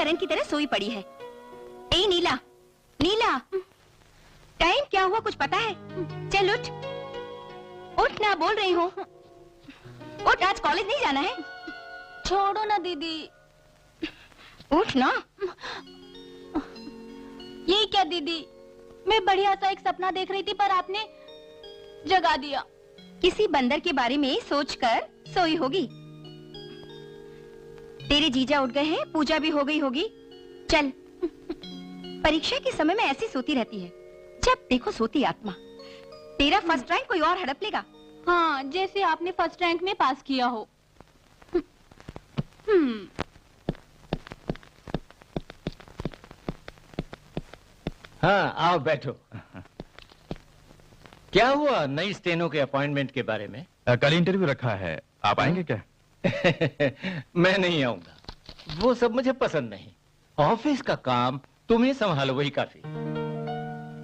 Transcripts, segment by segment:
करण की तरह सोई पड़ी है। ए नीला, नीला, टाइम क्या हुआ कुछ पता है? चल उठ, उठ ना, बोल रही हूँ। उठ, आज कॉलेज नहीं जाना है। छोड़ो ना दीदी। उठ ना। ये क्या दीदी, मैं बढ़िया सा एक सपना देख रही थी पर आपने जगा दिया। किसी बंदर के बारे में सोचकर सोई होगी। तेरे जीजा उठ गए हैं, पूजा भी हो गई होगी। चल। परीक्षा के समय में ऐसी सोती रहती है, जब देखो सोती आत्मा। तेरा फर्स्ट रैंक कोई और हड़प लेगा। हाँ, जैसे आपने फर्स्ट रैंक में पास किया हो। हाँ, आओ बैठो। क्या हुआ नई स्टेनो के अपॉइंटमेंट के बारे में? कल इंटरव्यू रखा है, आप आएंगे क्या? मैं नहीं आऊंगा, वो सब मुझे पसंद नहीं। ऑफिस का काम तुम्हें संभालो, वही काफी।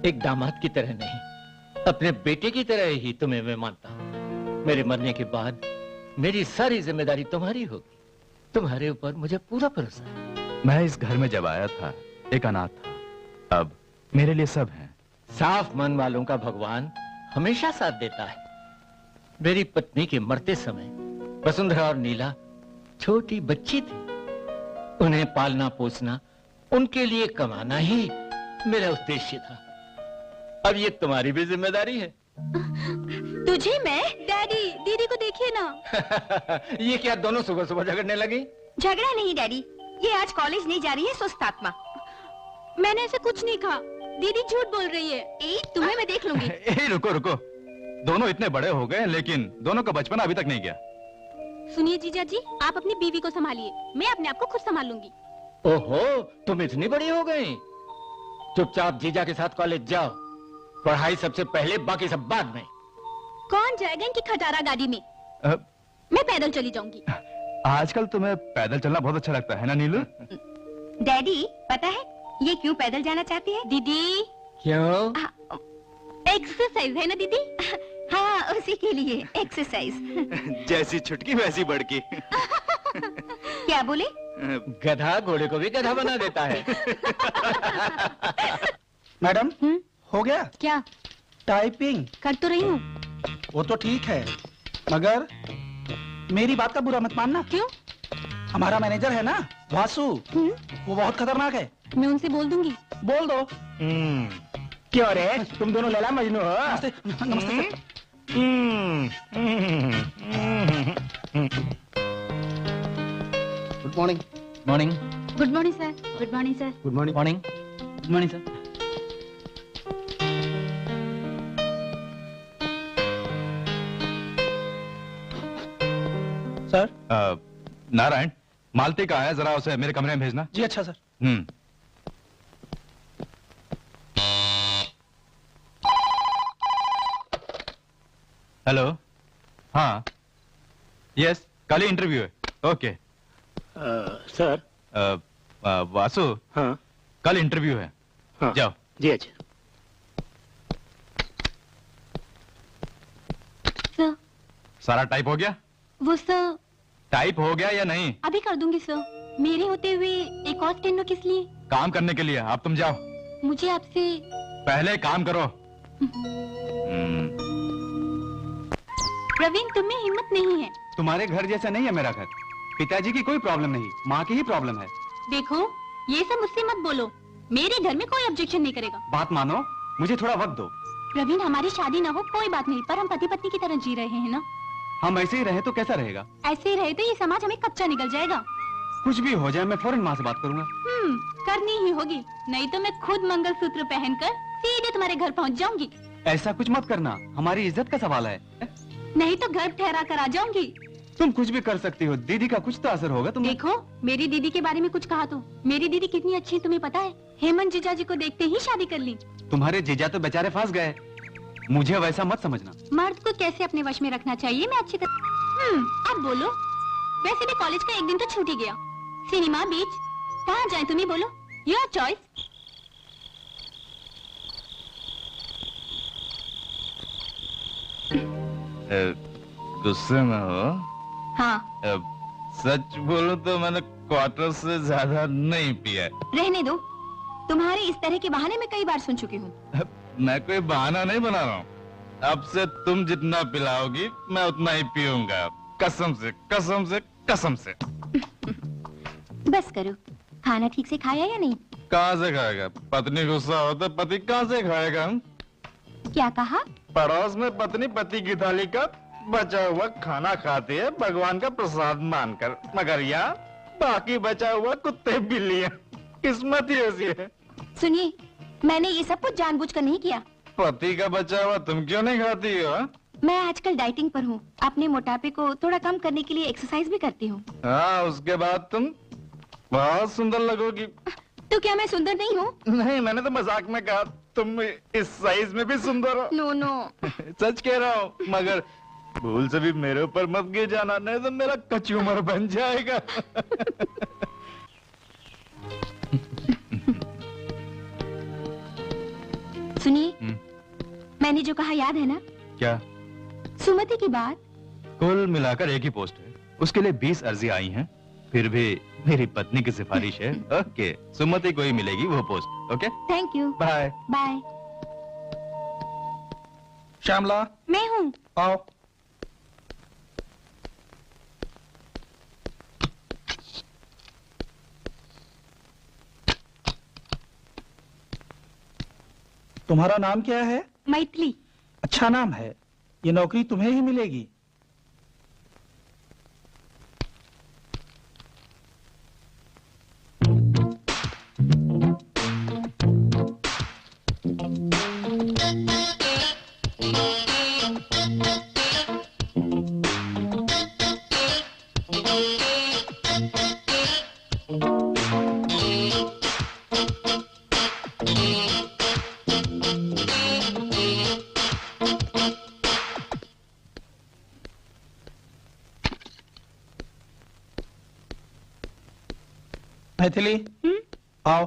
एक दामाद की तरह नहीं, अपने बेटे की तरह ही तुम्हें मैं मानता हूँ। मेरे मरने के बाद मेरी सारी जिम्मेदारी तुम्हारी होगी। तुम्हारे ऊपर मुझे पूरा भरोसा है। मैं इस घर में जब आया था एक अनाथ था, अब मेरे लिए सब है। साफ मन वालों का भगवान हमेशा साथ देता है। मेरी पत्नी के मरते समय वसुंधरा और नीला छोटी बच्ची थी। उन्हें पालना पोसना, उनके लिए कमाना ही मेरा उद्देश्य था। अब ये तुम्हारी भी जिम्मेदारी है। तुझे मैं? डैडी, दीदी को देखिए ना। ये क्या दोनों सुबह सुबह झगड़ने लगी? झगड़ा नहीं डैडी, ये आज कॉलेज नहीं जा रही है, सुस्त आत्मा। मैंने ऐसे कुछ नहीं कहा, दीदी झूठ बोल रही है। तुम्हें मैं देख लूंगी। रुको रुको, दोनों इतने बड़े हो गए लेकिन दोनों का बचपन अभी तक नहीं गया। सुनिए जीजा जी, आप अपनी बीवी को संभालिए, मैं अपने आप को खुद संभाल लूंगी। ओहो, तुम इतनी बड़ी हो गई। चुपचाप जीजा के साथ कॉलेज जाओ। पढ़ाई सबसे पहले, बाकी सब बाद में। कौन जाएगा इनकी खटारा गाड़ी में? मैं पैदल चली जाऊंगी। आजकल तुम्हें पैदल चलना बहुत अच्छा लगता है ना नीलू? डैडी, पता है ये क्यों पैदल जाना चाहती है? दीदी, क्यों? एक्सरसाइज है ना दीदी? हाँ, उसी के लिए एक्सरसाइज। जैसी छुटकी वैसी बड़की। क्या बोले? गधा घोड़े को भी गधा बना देता है। मैडम, हो गया? क्या? टाइपिंग कर तो रही हूँ। वो तो ठीक है, मगर मेरी बात का बुरा मत मानना। क्यों? हमारा मैनेजर है ना वासु, वो बहुत खतरनाक है। मैं उनसे बोल दूंगी। बोल दो। क्यों रे, तुम दोनों लैला मजनू हो? नमस्ते, नमस्ते sir. Good morning. Morning. Good morning sir. Good morning sir. Good morning. Morning. Good morning sir. Sir. Narayan, Malti का है, जरा उसे मेरे कमरे में भेजना। जी अच्छा सर। हेलो। हाँ, यस, कल ही इंटरव्यू है। ओके। सर। वासु। हाँ। कल इंटरव्यू है। हाँ। जाओ। जी अच्छा। सर। सारा टाइप हो गया? वो सर। टाइप हो गया या नहीं? अभी कर दूंगी सर। मेरे होते हुए एक और स्टेनो किस लिए? काम करने के लिए। अब तुम जाओ। मुझे आपसे पहले काम करो। प्रवीण, तुम्हें हिम्मत नहीं है। तुम्हारे घर जैसा नहीं है मेरा घर। पिताजी की कोई प्रॉब्लम नहीं, माँ की ही प्रॉब्लम है। देखो, ये सब मुझसे मत बोलो। मेरे घर में कोई ऑब्जेक्शन नहीं करेगा। बात मानो, मुझे थोड़ा वक्त दो। प्रवीण, हमारी शादी ना हो कोई बात नहीं, पर हम पति पत्नी की तरह जी रहे हैं ना। हम ऐसे ही रहे तो कैसा रहेगा? ऐसे ही रहे तो ये समाज हमें कच्चा निकल जाएगा। कुछ भी हो जाए मैं फौरन माँ से बात करूंगा। करनी ही होगी, नहीं तो मैं खुद मंगलसूत्र पहनकर सीधे तुम्हारे घर पहुंच जाऊंगी। ऐसा कुछ मत करना, हमारी इज्जत का सवाल है। नहीं तो घर ठहरा कर आ जाऊंगी। तुम कुछ भी कर सकती हो, दीदी का कुछ तो असर होगा तुम। देखो, मेरी दीदी के बारे में कुछ कहा तो मेरी दीदी कितनी अच्छी है तुम्हें पता है? हेमंत जीजा जी को देखते ही शादी कर ली। तुम्हारे जीजा तो बेचारे फंस गए, मुझे वैसा मत समझना। मर्द को कैसे अपने वश में रखना चाहिए मैं अच्छी तरह। अब बोलो, वैसे भी कॉलेज का एक दिन तो छूट ही गया। सिनेमा, बीच, कहाँ जाए तुम्हें बोलो, योर चॉइस। गुस्से में हो? हाँ। सच बोलूं तो मैंने क्वार्टर से ज्यादा नहीं पिया है। रहने दो, तुम्हारे इस तरह के बहाने मैं कई बार सुन चुकी हूँ। मैं कोई बहाना नहीं बना रहा हूँ। अब से तुम जितना पिलाओगी मैं उतना ही पीऊंगा, कसम से कसम से कसम से। बस करो, खाना ठीक से खाया या नहीं? कहाँ से खाएगा? पत्नी गुस्सा हो तो पति कहाँ से खाएगा? क्या कहा? पड़ोस में पत्नी पति की थाली का बचा हुआ खाना खाती है भगवान का प्रसाद मानकर, मगर यहाँ बाकी बचा हुआ कुत्ते बिल्लियाँ, किस्मत ही ऐसी है। सुनिए, मैंने ये सब कुछ जानबूझकर नहीं किया। पति का बचा हुआ तुम क्यों नहीं खाती हो? मैं आजकल डाइटिंग पर हूँ, अपने मोटापे को थोड़ा कम करने के लिए एक्सरसाइज भी करती हूँ। हाँ, उसके बाद तुम बहुत सुंदर लगोगी। तो क्या मैं सुंदर नहीं हूँ? नहीं, मैंने तो मजाक में कहा, तुम इस साइज में भी सुंदर हो। No no. सच कह रहा हूँ, मगर भूल से भी मेरे ऊपर मत गिर जाना, नहीं तो मेरा कचूमर बन जाएगा। सुनिए, मैंने जो कहा याद है ना? क्या? सुमति की बात। कुल मिलाकर एक ही पोस्ट है, उसके लिए 20 अर्जी आई हैं, फिर भी मेरी पत्नी की सिफारिश है। ओके, सुमति को ही मिलेगी वो post. Okay, thank you. Bye bye. Shyamala, मैं हूँ। आओ। तुम्हारा नाम क्या है? मैथिली। अच्छा नाम है। ये नौकरी तुम्हें ही मिलेगी। मैथिली, आओ।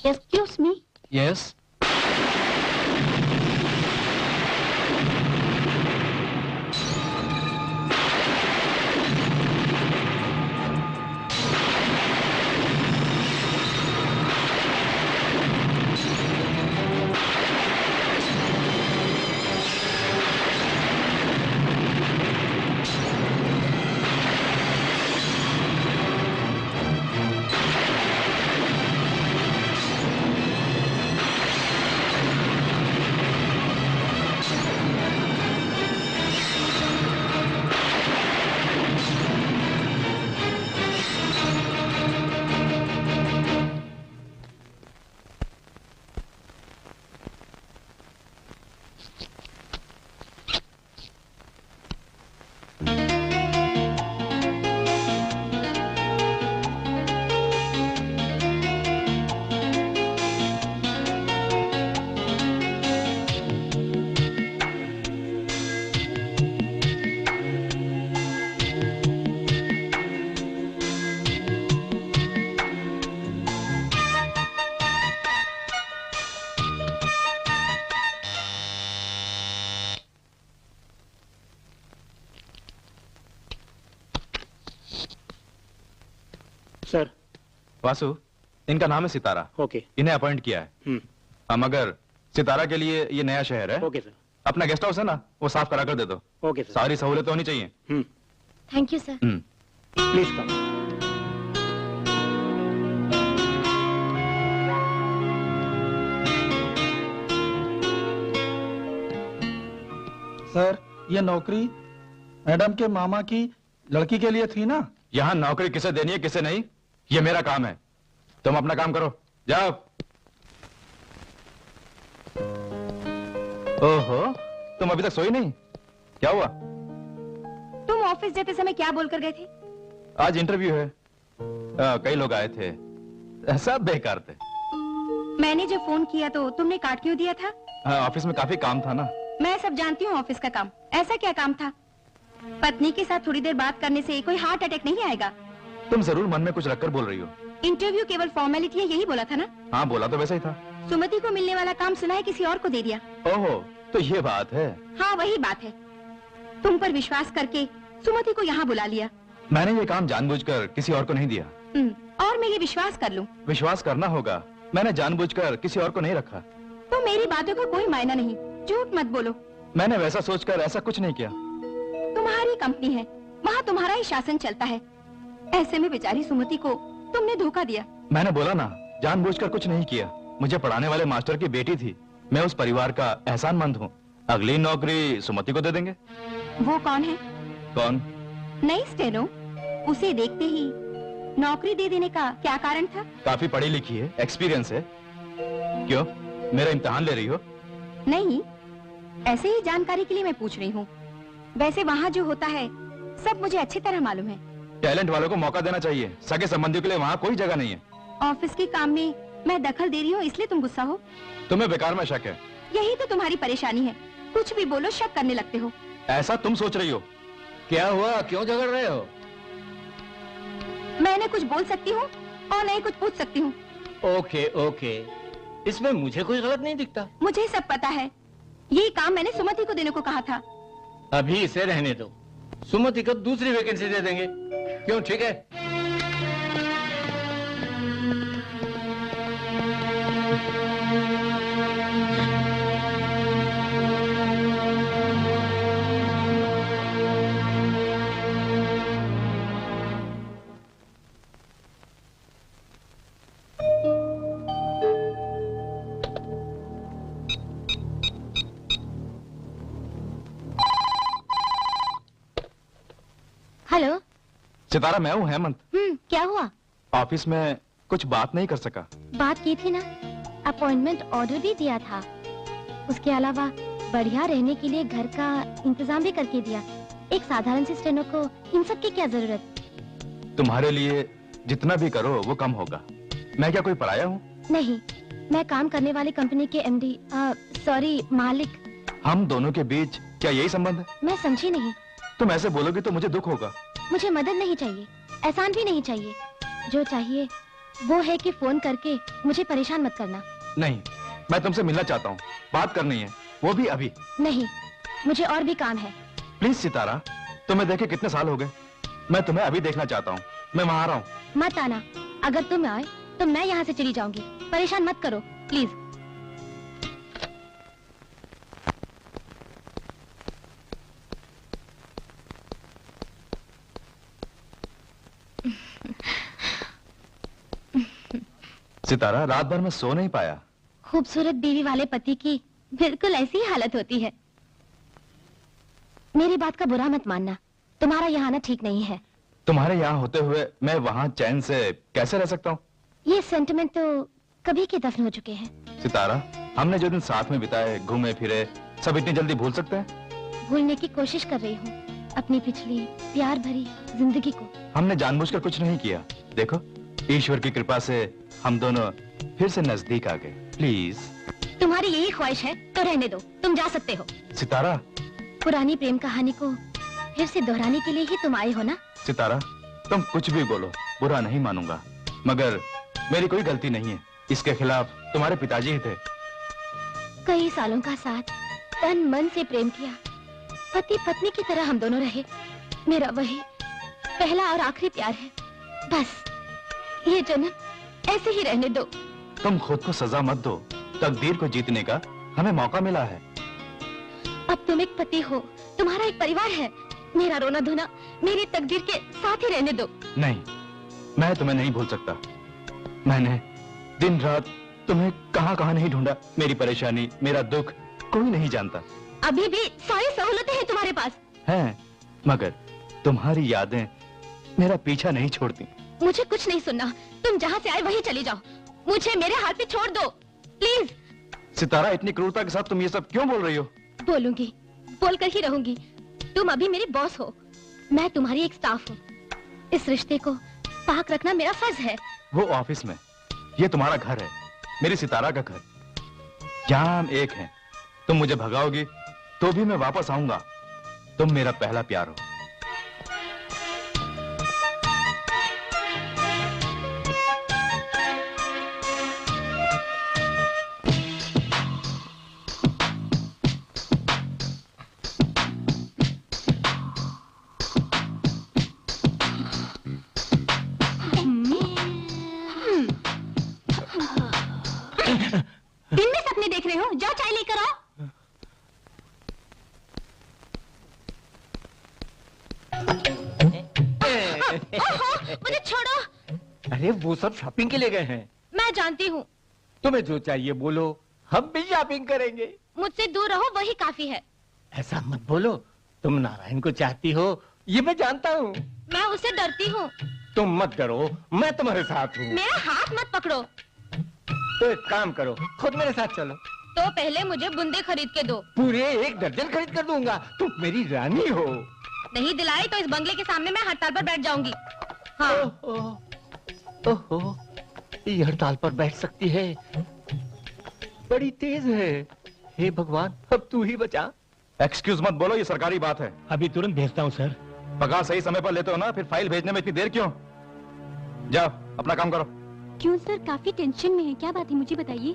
Excuse me. Yes. Sir. Vasu, इनका नाम है सितारा। ओके। इन्हें अपॉइंट किया है। मगर सितारा के लिए ये नया शहर है। Okay sir. अपना गेस्ट हाउस है ना, वो साफ करा कर दे दो। Okay sir. सारी सहूलियत होनी चाहिए। Thank you sir. Please come. Sir, ये नौकरी मैडम के मामा की लड़की के लिए थी ना? यहाँ नौकरी किसे देनी है किसे नहीं, ये मेरा काम है। तुम अपना काम करो, जाओ। ओहो, तुम अभी तक सोई नहीं? क्या हुआ? तुम ऑफिस जाते समय क्या बोलकर गए थे? आज इंटरव्यू है। कई लोग आए थे, सब बेकार थे। मैंने जब फोन किया तो तुमने काट क्यों दिया था? ऑफिस में काफी काम था ना। मैं सब जानती हूँ ऑफिस का काम। ऐसा क्या काम था? पत्नी के साथ थोड़ी देर बात करने से कोई हार्ट अटैक नहीं आएगा। तुम जरूर मन में कुछ रखकर बोल रही हो। इंटरव्यू केवल फॉर्मेलिटी है, यही बोला था ना? हाँ बोला तो वैसा ही था। सुमति को मिलने वाला काम सुना है किसी और को दे दिया। ओहो, तो ये बात है। हाँ वही बात है। तुम पर विश्वास करके सुमति को यहाँ बुला लिया। मैंने ये काम जानबूझकर किसी और को नहीं दिया। और मैं ये विश्वास कर लूँ? विश्वास करना होगा। मैंने जानबूझकर किसी और को नहीं रखा। तो मेरी बातों का कोई मायना नहीं। झूठ मत बोलो। मैंने वैसा सोचकर ऐसा कुछ नहीं किया। तुम्हारी कंपनी है, वहाँ तुम्हारा ही शासन चलता है। ऐसे में बेचारी सुमति को तुमने धोखा दिया। मैंने बोला ना, जानबूझकर कुछ नहीं किया। मुझे पढ़ाने वाले मास्टर की बेटी थी। मैं उस परिवार का एहसानमंद हूँ। अगली नौकरी सुमति को दे देंगे। वो कौन है? कौन? नई स्टेनो। उसे देखते ही नौकरी दे देने का क्या कारण था? काफी पढ़ी लिखी है, एक्सपीरियंस है। क्यों, मेरा इम्तिहान ले रही हो? नहीं, ऐसे ही जानकारी के लिए मैं पूछ रही हूँ। वैसे वहाँ जो होता है सब मुझे अच्छी तरह मालूम है। टैलेंट वालों को मौका देना चाहिए। सगे संबंधियों के लिए वहाँ कोई जगह नहीं है। ऑफिस के काम में मैं दखल दे रही हूँ इसलिए तुम गुस्सा हो? तुम्हें बेकार में शक है। यही तो तुम्हारी परेशानी है। कुछ भी बोलो शक करने लगते हो। ऐसा तुम सोच रही हो। क्या हुआ, क्यों झगड़ रहे हो? मैंने कुछ बोल सकती हूँ और नहीं कुछ पूछ सकती हूँ। ओके ओके, इसमें मुझे कोई गलत नहीं दिखता। मुझे सब पता है। यही काम मैंने सुमति को देने को कहा था। अभी इसे रहने दो, सुमति को दूसरी वैकेंसी दे देंगे। क्यों, ठीक है? हेलो। सितारा, मैं हूँ हेमंत। क्या हुआ? ऑफिस में कुछ बात नहीं कर सका। बात की थी ना, अपॉइंटमेंट ऑर्डर भी दिया था। उसके अलावा बढ़िया रहने के लिए घर का इंतजाम भी करके दिया। एक साधारण सी स्टेनो को इन सब की क्या जरूरत? तुम्हारे लिए जितना भी करो वो कम होगा। मैं क्या कोई पराया हूँ? नहीं, मैं काम करने वाली कंपनी के एमडी, सॉरी मालिक। हम दोनों के बीच क्या यही संबंध है? मैं समझी नहीं। तुम ऐसे बोलोगे तो मुझे दुख होगा। मुझे मदद नहीं चाहिए, एहसान भी नहीं चाहिए। जो चाहिए वो है कि फोन करके मुझे परेशान मत करना। नहीं, मैं तुमसे मिलना चाहता हूँ। बात करनी है, वो भी अभी। नहीं, मुझे और भी काम है। प्लीज सितारा, तुम्हें देखे कितने साल हो गए। मैं तुम्हें अभी देखना चाहता हूँ। मैं वहाँ आ रहा हूँ। मत आना। अगर तुम आए तो मैं यहाँ से चली जाऊंगी। परेशान मत करो प्लीज। सितारा, रात भर मैं सो नहीं पाया। खूबसूरत बीवी वाले पति की बिल्कुल ऐसी ही हालत होती है। मेरी बात का बुरा मत मानना, तुम्हारा यहाँ आना ठीक नहीं है। तुम्हारे यहाँ होते हुए मैं वहाँ चैन से कैसे रह सकता हूँ? ये सेंटिमेंट तो कभी के दफन हो चुके हैं। सितारा, हमने जो दिन साथ में बिताए, घूमे फिरे, सब इतनी जल्दी भूल सकते हैं? भूलने की कोशिश कर रही हूँ अपनी पिछली प्यार भरी जिंदगी को। हमने जानबूझकर कुछ नहीं किया। देखो, ईश्वर की कृपा से हम दोनों फिर से नजदीक आ गए। प्लीज। तुम्हारी यही ख्वाहिश है तो रहने दो, तुम जा सकते हो। सितारा, पुरानी प्रेम कहानी को फिर से दोहराने के लिए ही तुम आए हो ना? सितारा, तुम कुछ भी बोलो, बुरा नहीं मानूंगा, मगर मेरी कोई गलती नहीं है। इसके खिलाफ तुम्हारे पिताजी ही थे। कई सालों का साथ, तन मन से प्रेम किया, पति पत्नी की तरह हम दोनों रहे। मेरा वही पहला और आखिरी प्यार है। बस ये जन्म ऐसे ही रहने दो। तुम खुद को सजा मत दो। तकदीर को जीतने का हमें मौका मिला है। अब तुम एक पति हो, तुम्हारा एक परिवार है। मेरा रोना धोना मेरी तकदीर के साथ ही रहने दो। नहीं, मैं तुम्हें नहीं भूल सकता। मैंने दिन रात तुम्हें कहां कहां नहीं ढूंढा। मेरी परेशानी, मेरा दुख कोई नहीं जानता। अभी भी सारी सहूलतें हैं तुम्हारे पास। हैं, मगर तुम्हारी यादें मेरा पीछा नहीं छोड़ती। मुझे कुछ नहीं सुनना। तुम जहाँ से आए वहीं चली जाओ। मुझे मेरे हाथ पे छोड़ दो प्लीज। सितारा, इतनी क्रूरता के साथ तुम ये सब क्यों बोल रही हो? बोलूंगी, बोलकर ही रहूंगी। तुम अभी मेरी बॉस हो, मैं तुम्हारी एक स्टाफ हूँ। इस रिश्ते को पाक रखना मेरा फर्ज है। वो ऑफिस में, ये तुम्हारा घर है। मेरी सितारा का घर। जहां हम एक हैं, तुम मुझे भगाओगी तो भी मैं वापस आऊंगा। तुम मेरा पहला प्यार हो। दिन में सपने देख रहे हो? जाओ चाय लेकर आओ। मुझे छोड़ो। अरे वो सब शॉपिंग के लिए गए हैं। मैं जानती हूँ। तुम्हें जो चाहिए बोलो, हम भी शॉपिंग करेंगे। मुझसे दूर रहो, वही काफी है। ऐसा मत बोलो, तुम नारायण को चाहती हो, ये मैं जानता हूँ। मैं उससे डरती हूँ। तुम मत डरो, मैं तुम्हारे साथ हूँ। मेरा हाथ मत पकड़ो। तो एक काम करो, खुद मेरे साथ चलो। तो पहले मुझे बूंदे खरीद के दो। पूरे 1 दर्जन खरीद कर दूंगा। तुम मेरी रानी हो। नहीं दिलाई तो इस बंगले के सामने मैं हड़ताल पर बैठ जाऊंगी। हाँ। ओहो, ये हड़ताल पर बैठ सकती है। बड़ी तेज है। हे भगवान, अब तू ही बचा। एक्सक्यूज मत बोलो, ये सरकारी बात है। अभी तुरंत भेजता हूँ सर। पगार सही समय पर लेते हो ना, फिर फाइल भेजने में इतनी देर क्यों? जाओ अपना काम करो। क्यों सर, काफी टेंशन में है, क्या बात है मुझे बताइए।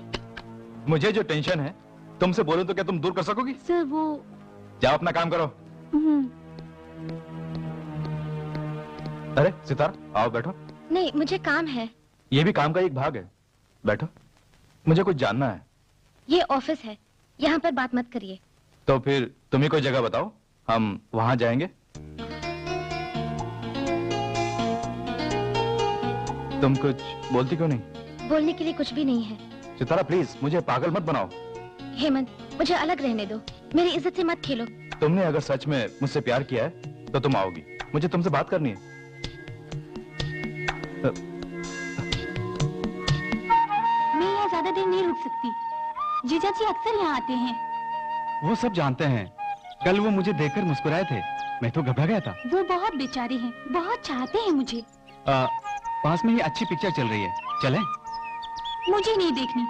मुझे जो टेंशन है, तुमसे बोलूं तो क्या तुम दूर कर सकोगी? सर वो जाओ अपना काम करो। अरे सितारा, आओ बैठो। नहीं, मुझे काम है। ये भी काम का एक भाग है। बैठो, मुझे कुछ जानना है। ये ऑफिस है, यहाँ पर बात मत करिए। तो फिर तुम ही कोई जगह बताओ, हम वहां जाएंगे। तुम कुछ बोलती क्यों नहीं? बोलने के लिए कुछ भी नहीं है। सितारा प्लीज, मुझे पागल मत बनाओ। हेमंत, मुझे अलग रहने दो। मेरी इज्जत से मत खेलो। तुमने अगर सच में मुझसे प्यार किया है तो तुम आओगी, मुझे तुमसे बात करनी है। मैं यहाँ ज्यादा देर नहीं रुक सकती। जीजा जी अक्सर यहाँ आते हैं। वो सब जानते हैं। कल वो मुझे देखकर मुस्कुराए थे, मैं तो घबरा गया था। वो बहुत बेचारे हैं, बहुत चाहते हैं मुझे। पास में ही अच्छी पिक्चर चल रही है, चलें? मुझे नहीं देखनी।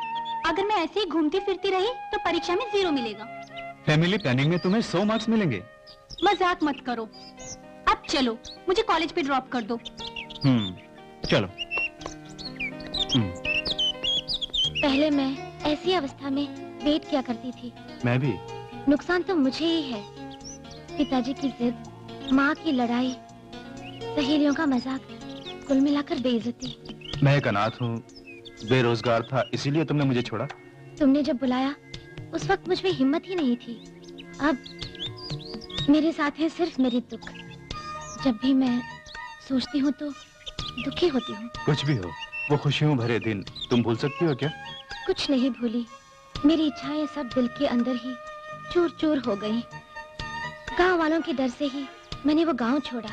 अगर मैं ऐसे ही घूमती फिरती रही तो परीक्षा में 0 मिलेगा। फैमिली प्लानिंग में तुम्हें 100 मार्क्स मिलेंगे। मजाक मत करो। अब चलो, मुझे कॉलेज पे ड्रॉप कर दो। चलो। पहले मैं ऐसी अवस्था में वेट किया करती थी। मैं भी। नुकसान तो मुझे ही है। पिताजी की जिद, माँ की लड़ाई, सहेलियों का मजाक, कुल मिलाकर बेइज्जती। मैं एक अनाथ हूँ, बेरोजगार था, इसीलिए तुमने मुझे छोड़ा। तुमने जब बुलाया उस वक्त मुझ में हिम्मत ही नहीं थी। अब मेरे साथ है सिर्फ मेरी दुख। जब भी मैं सोचती हूँ तो दुखी होती हूँ। कुछ भी हो, वो खुशियों भरे दिन तुम भूल सकती हो क्या? कुछ नहीं भूली। मेरी इच्छाएं सब दिल के अंदर ही चूर चूर हो गई। गांव वालों के डर से ही मैंने वो गांव छोड़ा।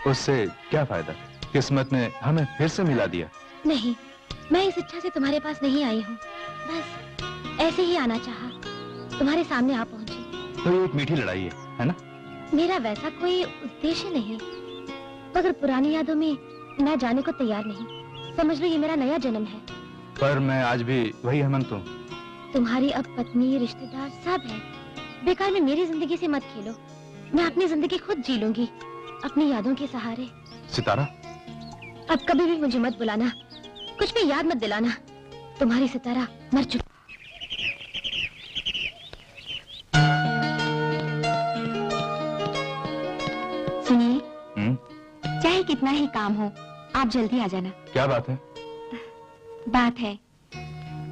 उससे क्या फायदा? किस्मत ने हमें फिर से मिला दिया। नहीं, मैं इस इच्छा से तुम्हारे पास नहीं आई हूँ। बस ऐसे ही आना चाहा, तुम्हारे सामने आ पहुंची। तो ये एक मीठी लड़ाई है ना? मेरा वैसा कोई उद्देश्य नहीं, मगर पुरानी यादों में मैं जाने को तैयार नहीं। समझ लो ये मेरा नया जन्म है। पर मैं आज भी वही हेमंत हूँ। तुम्हारी अब पत्नी, रिश्तेदार सब है। बेकार में मेरी जिंदगी से मत खेलो। मैं अपनी जिंदगी खुद जी लूंगी, अपनी यादों के सहारे। सितारा, अब कभी भी मुझे मत बुलाना, कुछ भी याद मत दिलाना। तुम्हारी सितारा मर चुकी। सुनिए, चाहे कितना ही काम हो, आप जल्दी आ जाना। क्या बात है? बात है,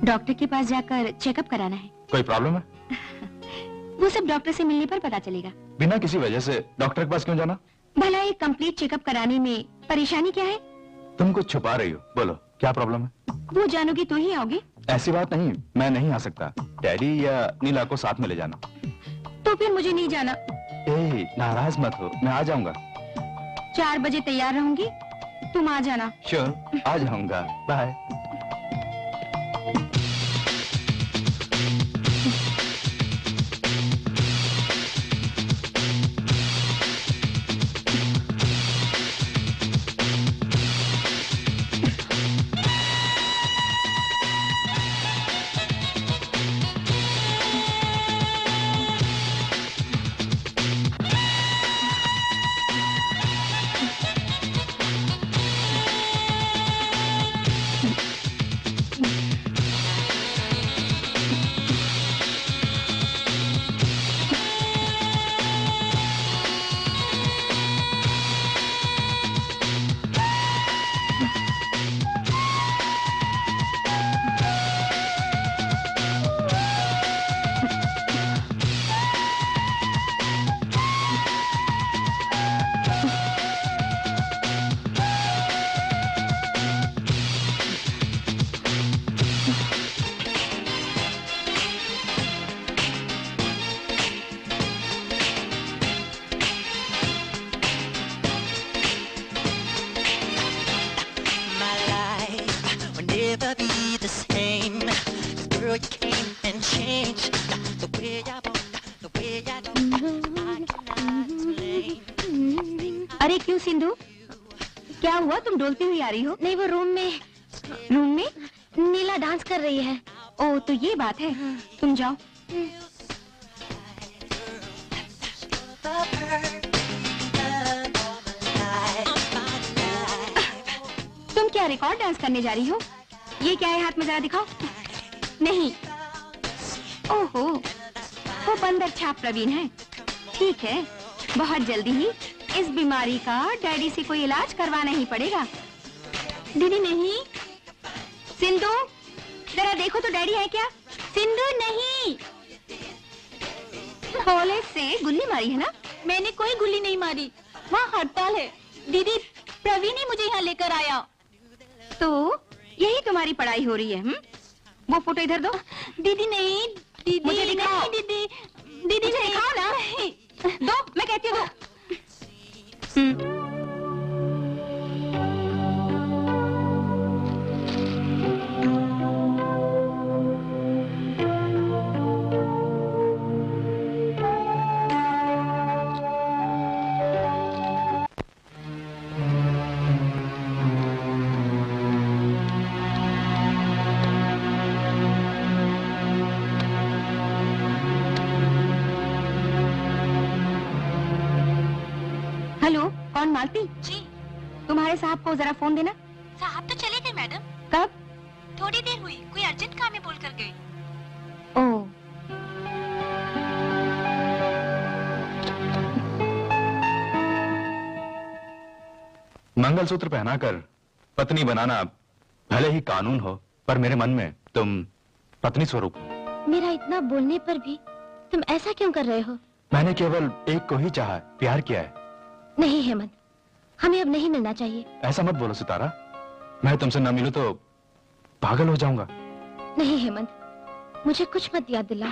डॉक्टर के पास जाकर चेकअप कराना है। कोई प्रॉब्लम है? वो सब डॉक्टर से मिलने पर पता चलेगा। बिना किसी वजह से डॉक्टर के पास क्यों जाना? भला एक कंप्लीट चेकअप कराने में परेशानी क्या है? तुम कुछ छुपा रही हो, बोलो क्या प्रॉब्लम है? वो जानोगे तो ही आओगे। ऐसी बात नहीं, मैं नहीं आ सकता। डैडी या नीला को साथ में ले जाना। तो फिर मुझे नहीं जाना। ए, नाराज मत हो, मैं आ जाऊंगा। 4 बजे तैयार रहूंगी, तुम आ जाना। श्योर, आ जाऊंगा। बाय। सिंधु, क्या हुआ? तुम डोलती हुई आ रही हो? नहीं, वो रूम में नीला डांस कर रही है। ओह, तो ये बात है। तुम जाओ। तुम क्या रिकॉर्ड डांस करने जा रही हो? ये क्या है हाथ में, जरा दिखाओ। नहीं, ओहो, वो बंदर छाप प्रवीण है। ठीक है, बहुत जल्दी ही इस बीमारी का डैडी से कोई इलाज करवाना ही पड़ेगा। दीदी नहीं। सिंधु, जरा देखो तो डैडी है क्या? सिंधु नहीं। कॉलेज से गुल्ली मारी है ना? मैंने कोई गुल्ली नहीं मारी, वहाँ हड़ताल है। दीदी, प्रवीण ही मुझे यहाँ लेकर आया। तो यही तुम्हारी पढ़ाई हो रही है? वो फोटो इधर दो। दीदी नहीं, दीदी मुझे दिखाओ। नहीं, दीदी, दीदी मुझे नहीं, दिखाओ ना। नहीं। दो, मैं कहती हूँ दो। हेलो, कौन? मालती जी, तुम्हारे साहब को जरा फोन देना। साहब तो चले गए मैडम, कब? थोड़ी देर हुई, कोई अर्जेंट काम है बोल कर गए। ओह, मंगलसूत्र पहनाकर पत्नी बनाना भले ही कानून हो, पर मेरे मन में तुम पत्नी स्वरूप हो। मेरा इतना बोलने पर भी तुम ऐसा क्यों कर रहे हो? मैंने केवल एक को ही चाहा, प्यार किया है। नहीं हेमंत, हमें अब नहीं मिलना चाहिए। ऐसा मत बोलो सितारा, मैं तुमसे न मिलूं तो पागल हो जाऊंगा। नहीं हेमंत, मुझे कुछ मत याद दिला।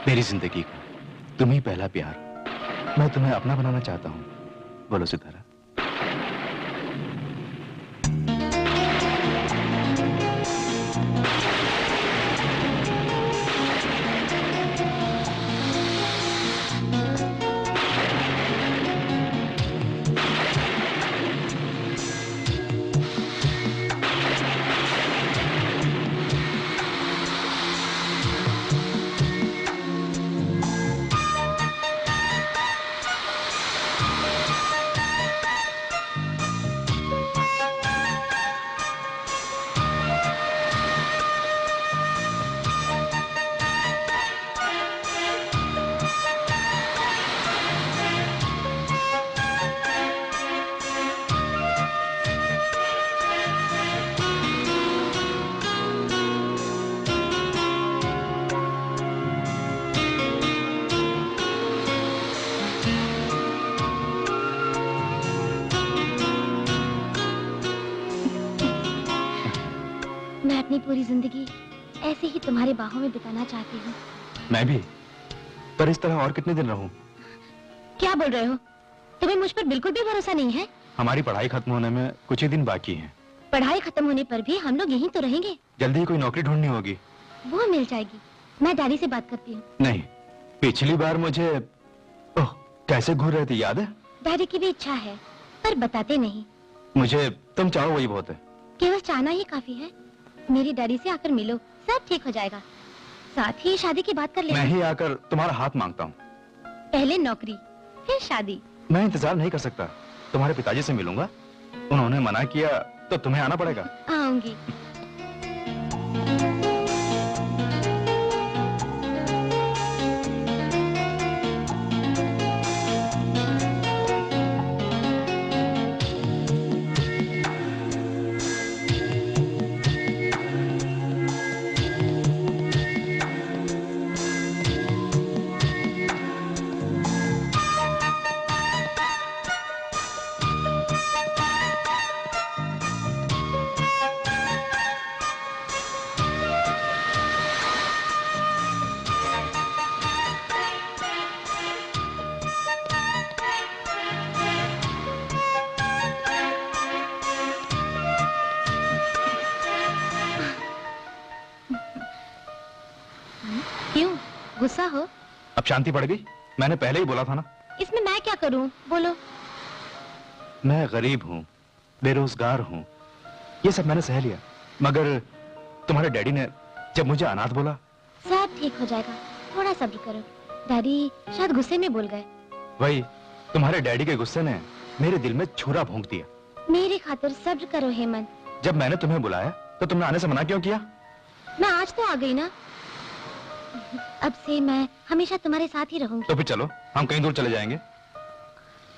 मेरी जिंदगी का तुम ही पहला प्यार, मैं तुम्हें अपना बनाना चाहता हूँ। बोलो सितारा। मैं अपनी पूरी जिंदगी ऐसे ही तुम्हारी बाहों में बिताना चाहती हूँ। मैं भी, पर इस तरह और कितने दिन रहूं? क्या बोल रहे हो? तुम्हें मुझ पर बिल्कुल भी भरोसा नहीं है? हमारी पढ़ाई खत्म होने में कुछ ही दिन बाकी हैं। पढ़ाई खत्म होने पर भी हम लोग यहीं तो रहेंगे। जल्दी ही कोई नौकरी ढूंढनी होगी। वो मिल जाएगी, मैं डैडी से बात करती हूँ। नहीं, पिछली बार मुझे ओह कैसे घूर रहे थे, याद है? डैडी की भी इच्छा है, पर बताते नहीं। मुझे तुम चाहो वही बहुत है। केवल चाहना ही काफी है। मेरी डैडी से आकर मिलो, सब ठीक हो जाएगा। साथ ही शादी की बात कर मैं लेंगे। ही आकर तुम्हारा हाथ मांगता हूँ। पहले नौकरी, फिर शादी। मैं इंतजार नहीं कर सकता। तुम्हारे पिताजी से मिलूंगा, उन्होंने मना किया तो तुम्हें आना पड़ेगा। आऊंगी। क्यों, गुस्सा हो? अब शांति पड़ गई? मैंने पहले ही बोला था ना। इसमें मैं क्या करूं? बोलो। मैं गरीब हूँ, बेरोजगार हूँ, ये सब मैंने सह लिया, मगर तुम्हारे डैडी ने जब मुझे अनाथ बोला। सब ठीक हो जाएगा, थोड़ा सब्र करो। डैडी शायद गुस्से में बोल गए। वही, तुम्हारे डैडी के गुस्से ने मेरे दिल में छुरा भोंक दिया। मेरी खातिर सब्र करो हेमंत। जब मैंने तुम्हें बुलाया तो तुमने आने से मना क्यों किया? मैं आज तो आ गई ना, अब से मैं हमेशा तुम्हारे साथ ही रहूंगी। तो फिर चलो, हम कहीं दूर चले जाएंगे।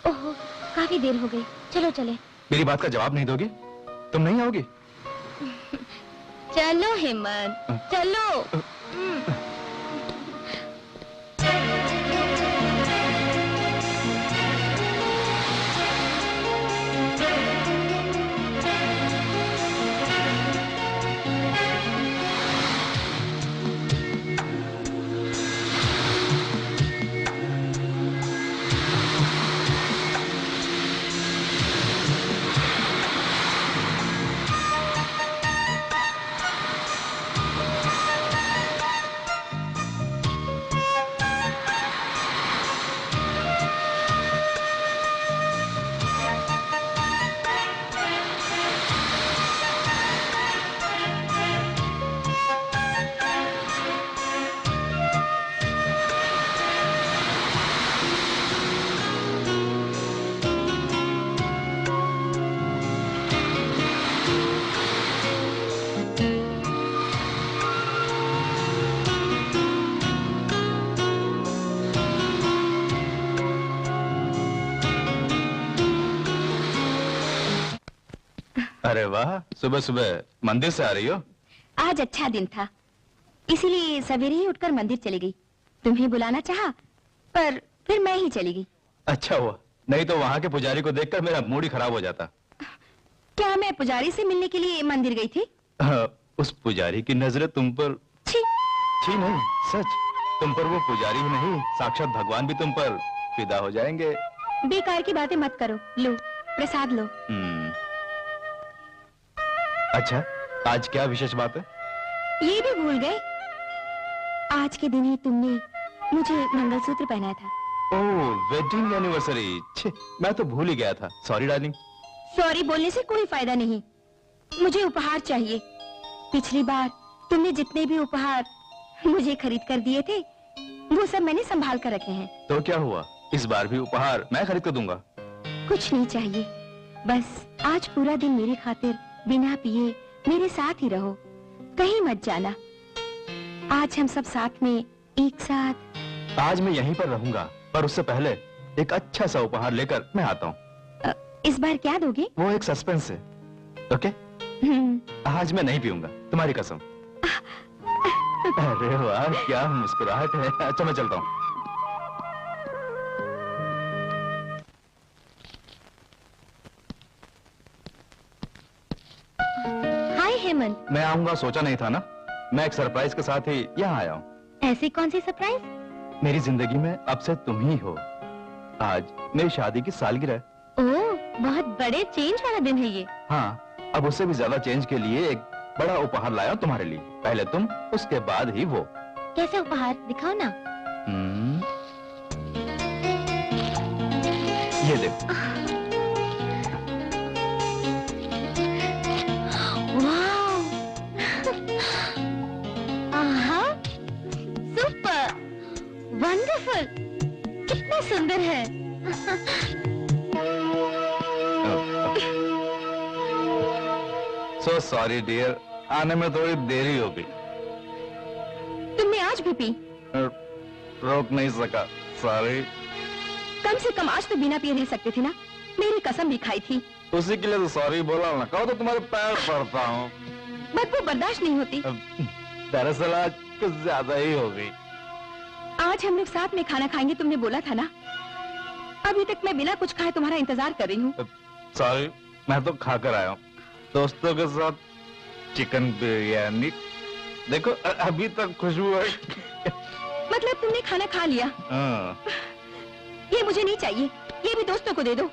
ओहो, काफी देर हो गई, चलो चले। मेरी बात का जवाब नहीं दोगी? तुम नहीं आओगी? चलो हेमंत, चलो। अरे वाह, सुबह सुबह मंदिर से आ रही हो? आज अच्छा दिन था, इसीलिए सवेरे ही उठकर मंदिर चली गई। तुम्हें बुलाना चाहा, पर फिर मैं ही चली गई। अच्छा हुआ, नहीं तो वहाँ के पुजारी को देखकर मेरा मूड ही खराब हो जाता। क्या मैं पुजारी से मिलने के लिए मंदिर गई थी? उस पुजारी की नजरें तुम पर। छी! छी नहीं, सच, तुम पर वो पुजारी ही नहीं, साक्षात भगवान भी तुम पर फिदा हो जाएंगे। बेकार की बातें मत करो, लो प्रसाद लो। अच्छा, आज क्या विशेष बात है? ये भी भूल गए? आज के दिन ही तुमने मुझे मंगलसूत्र पहनाया था। ओह, वेडिंग एनिवर्सरी। छे, मैं तो भूल ही गया था। Sorry darling. सॉरी बोलने से कोई फायदा नहीं, मुझे उपहार चाहिए। पिछली बार तुमने जितने भी उपहार मुझे खरीद कर दिए थे, वो सब मैंने संभाल कर रखे हैं। तो क्या हुआ, इस बार भी उपहार मैं खरीद कर दूंगा। कुछ नहीं चाहिए, बस आज पूरा दिन मेरी खातिर बिना पिए मेरे साथ ही रहो, कहीं मत जाना। आज हम सब साथ में एक साथ। आज मैं यहीं पर रहूंगा, पर उससे पहले एक अच्छा सा उपहार लेकर मैं आता हूँ। इस बार क्या दोगे? वो एक सस्पेंस है। ओके? आज मैं नहीं पीऊंगा, तुम्हारी कसम। अरे वाह, क्या मुस्कुराहट है। अच्छा, मैं चलता हूँ। हाय हेमंत। मैं आऊंगा सोचा नहीं था ना, मैं एक सरप्राइज के साथ ही यहाँ आया हूँ। ऐसी कौन सी सरप्राइज? मेरी जिंदगी में अब से तुम ही हो। आज मेरी शादी की सालगिरह है। ओह, बहुत बड़े चेंज वाला दिन है ये। हाँ, अब उससे भी ज्यादा चेंज के लिए एक बड़ा उपहार लाया हूं तुम्हारे लिए। पहले तुम, उसके बाद ही वो। कैसे उपहार, दिखाओ ना। ये देखो। वाह, आहा, सुपर, वंडरफुल, कितना सुंदर है। सो सॉरी डियर, आने में थोड़ी देरी हो गई। तुमने आज भी पी? रोक नहीं सका, सॉरी। कम से कम आज तो बिना पिए रह सकते थे ना, मेरी कसम भी खाई थी। उसी के लिए तो सॉरी बोला ना, कहो तो तुम्हारे पैर पड़ता हूँ। बदबू बर्दाश्त नहीं होती। दरअसल आज कुछ ज्यादा ही हो गई। आज हम लोग साथ में खाना खाएंगे, तुमने बोला था ना। अभी तक मैं बिना कुछ खाए तुम्हारा इंतजार कर रही हूँ। सॉरी, मैं तो खाकर आया हूँ दोस्तों के साथ चिकन बिरयानी। देखो अभी तक खुशबू है। मतलब तुमने खाना खा लिया? ये मुझे नहीं चाहिए, ये भी दोस्तों को दे दो।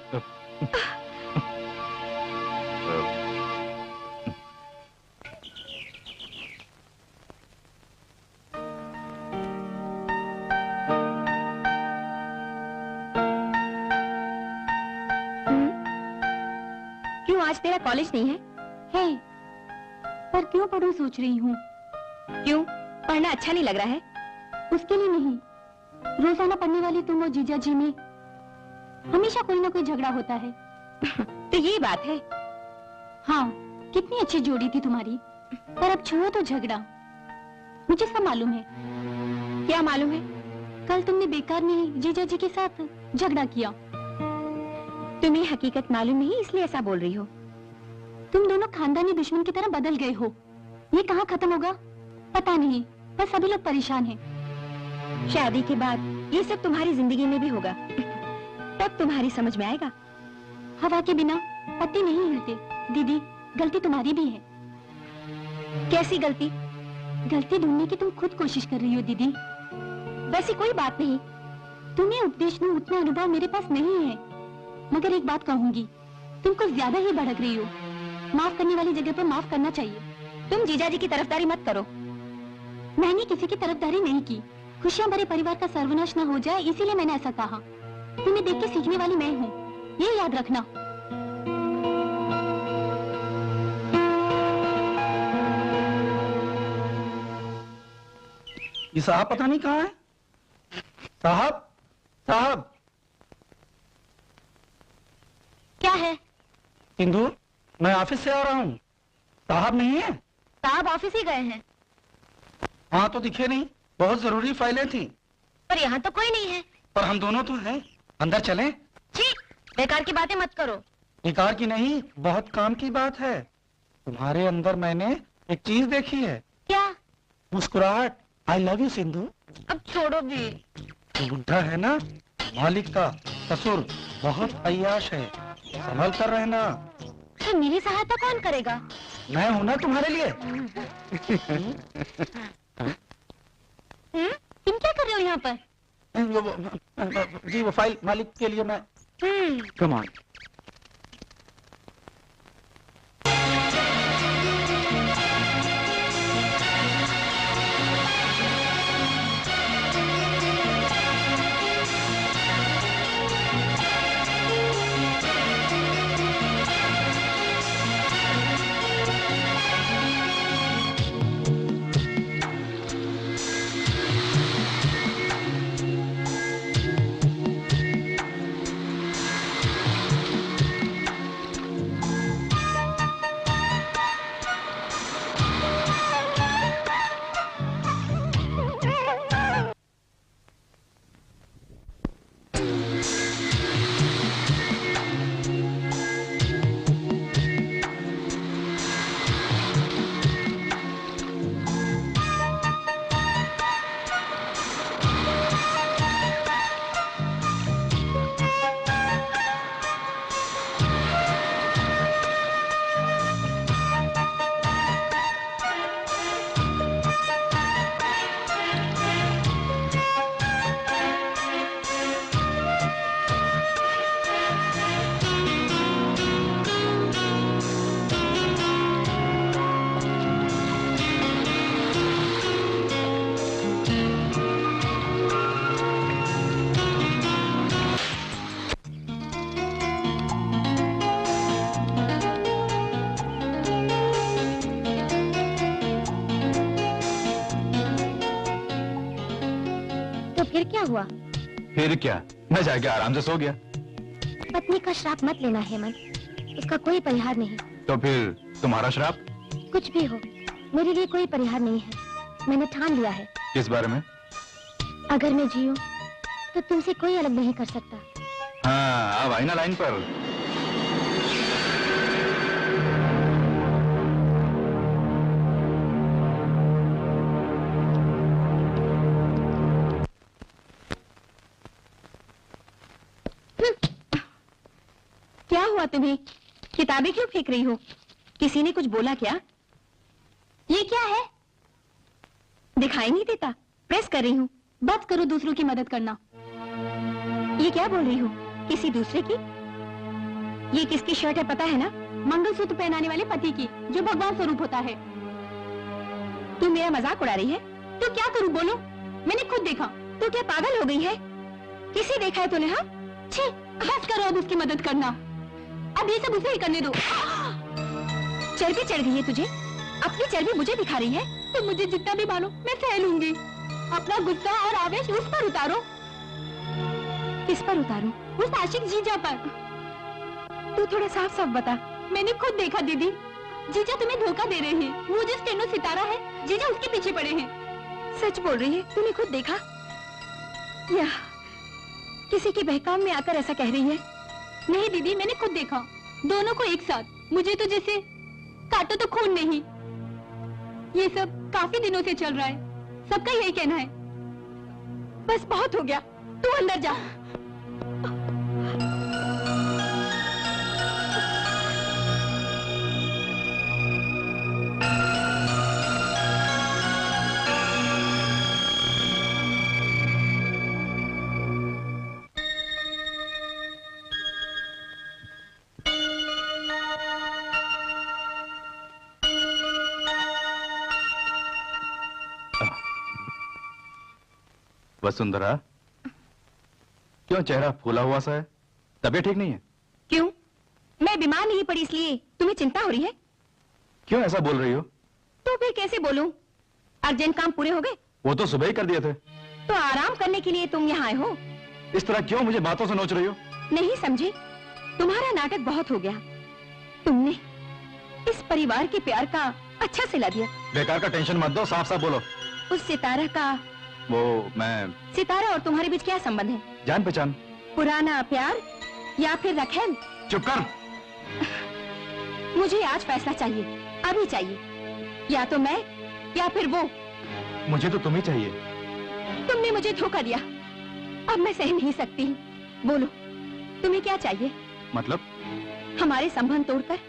कॉलेज नहीं है? है, पर क्यों पढ़ूं सोच रही हूँ। क्यों? पढ़ना अच्छा नहीं लग रहा है? उसके लिए नहीं, रोजाना पढ़ने वाली तुम और जीजा जी में हमेशा कोई ना कोई झगड़ा होता है। तो ये बात है? हाँ, कितनी अच्छी जोड़ी थी तुम्हारी, पर अब छोड़ो तो झगड़ा। मुझे सब मालूम है। क्या मालूम है? कल तुमने बेकार में जीजा जी के साथ झगड़ा किया। तुम्हें हकीकत मालूम नहीं इसलिए ऐसा बोल रही हो। तुम दोनों खानदानी दुश्मन की तरह बदल गए हो। ये कहाँ खत्म होगा पता नहीं, पर सभी लोग परेशान हैं। शादी के बाद ये सब तुम्हारी जिंदगी में भी होगा, तब तुम्हारी समझ में आएगा। हवा के बिना पत्ते नहीं हिलते। दीदी, गलती तुम्हारी भी है। कैसी गलती? गलती ढूंढने की तुम खुद कोशिश कर रही हो दीदी। वैसी कोई बात नहीं। तुम्हें उपदेश में उतना अनुभव मेरे पास नहीं है, मगर एक बात कहूंगी, तुम कुछ ज्यादा ही भड़क रही हो। माफ करने वाली जगह पर माफ करना चाहिए। तुम जीजाजी की तरफदारी मत करो। मैंने किसी की तरफदारी नहीं की। खुशियां भरे परिवार का सर्वनाश न हो जाए, इसीलिए मैंने ऐसा कहा। तुम्हें देख के सीखने वाली मैं हूँ, ये याद रखना। ये साहब पता नहीं कहाँ है। साहब, साहब। क्या है? सिंधु, मैं ऑफिस से आ रहा हूँ। साहब नहीं है? साहब ऑफिस ही गए हैं। हाँ तो दिखे नहीं, बहुत जरूरी फाइलें थी। पर यहाँ तो कोई नहीं है। पर हम दोनों तो हैं। अंदर चलें? छी, बेकार की बातें मत करो। बेकार की नहीं, बहुत काम की बात है। तुम्हारे अंदर मैंने एक चीज देखी है। क्या? मुस्कुराहट। I love you Sindhu. अब छोड़ो भी। तो बुढ़ा है ना, मालिक का ससुर बहुत अय्याश है, संभल कर रहना। तो मेरी सहायता कौन करेगा? मैं हूं ना तुम्हारे लिए। तुम क्या कर रहे हो यहाँ पर? जी वो फाइल मालिक के लिए मैं। Come on. फिर क्या हुआ? फिर क्या, मैं जाके आराम से सो गया। पत्नी का श्राप मत लेना हेमंत, उसका कोई परिहार नहीं। तो फिर तुम्हारा श्राप? कुछ भी हो, मेरे लिए कोई परिहार नहीं है। मैंने ठान लिया है। किस बारे में? अगर मैं जीऊं तो तुमसे कोई अलग नहीं कर सकता। हाँ, अब आई ना लाइन पर। क्या हुआ तुम्हें? किताबें क्यों फेंक रही हो? किसी ने कुछ बोला क्या? ये क्या है? दिखाई नहीं देता, प्रेस कर रही हूँ। बात करो दूसरों की मदद करना। ये क्या बोल रही हो? किसी दूसरे की? ये किसकी शर्ट है पता है ना? मंगलसूत्र पहनाने वाले पति की, जो भगवान स्वरूप होता है। तू मेरा मजाक उड़ा रही है? तो क्या करूं बोलो? मैंने खुद देखा। तू क्या पागल हो गई है? किसे देखा है तूने? हाँ, छी, बस करो अब उसकी मदद करना। अब ये सब उसे ही करने दो। चर्बी चढ़ गई है तुझे? अपनी चर्बी मुझे दिखा रही है? तो मुझे जितना भी मानो मैं सह लूंगी। अपना गुस्सा और आवेश उस पर उतारो। किस पर उतारो? उस आशिक जीजा पर। तू थोड़ा साफ साफ बता। मैंने खुद देखा दीदी, जीजा तुम्हें धोखा दे रहे हैं। वो जो स्टेनो सितारा है, जीजा उसके पीछे पड़े हैं। सच बोल रही है? तूने खुद देखा या किसी के बहकाम में आकर ऐसा कह रही है? नहीं दीदी, मैंने खुद देखा, दोनों को एक साथ। मुझे तो जैसे काटो तो खून नहीं। ये सब काफी दिनों से चल रहा है, सबका यही कहना है। बस बहुत हो गया, तू अंदर जा। वसुंधरा, क्यों चेहरा फूला हुआ सा है? तबीयत ठीक नहीं है? क्यों? मैं बीमार नहीं पड़ी इसलिए तुम्हें चिंता हो रही है? क्यों ऐसा बोल रही हो? तो फिर कैसे बोलूं? अर्जेंट काम पूरे हो गए? वो तो सुबह ही कर दिए थे। तो आराम करने के लिए तुम यहाँ आए हो? इस तरह क्यों मुझे बातों से नोच रही हो? नहीं समझे, तुम्हारा नाटक बहुत हो गया। तुमने इस परिवार के प्यार का अच्छा सिला दिया। बेकार का टेंशन मत दो, साफ साफ बोलो। उस सितारा का, वो मैं... सितारा और तुम्हारे बीच क्या संबंध है? जान पहचान। पुराना प्यार या फिर रखेल? चुप कर। मुझे आज फैसला चाहिए, अभी चाहिए। या तो मैं या फिर वो। मुझे तो तुम ही चाहिए। तुमने मुझे धोखा दिया, अब मैं सह नहीं सकती। बोलो, तुम्हें क्या चाहिए? मतलब? हमारे संबंध तोड़कर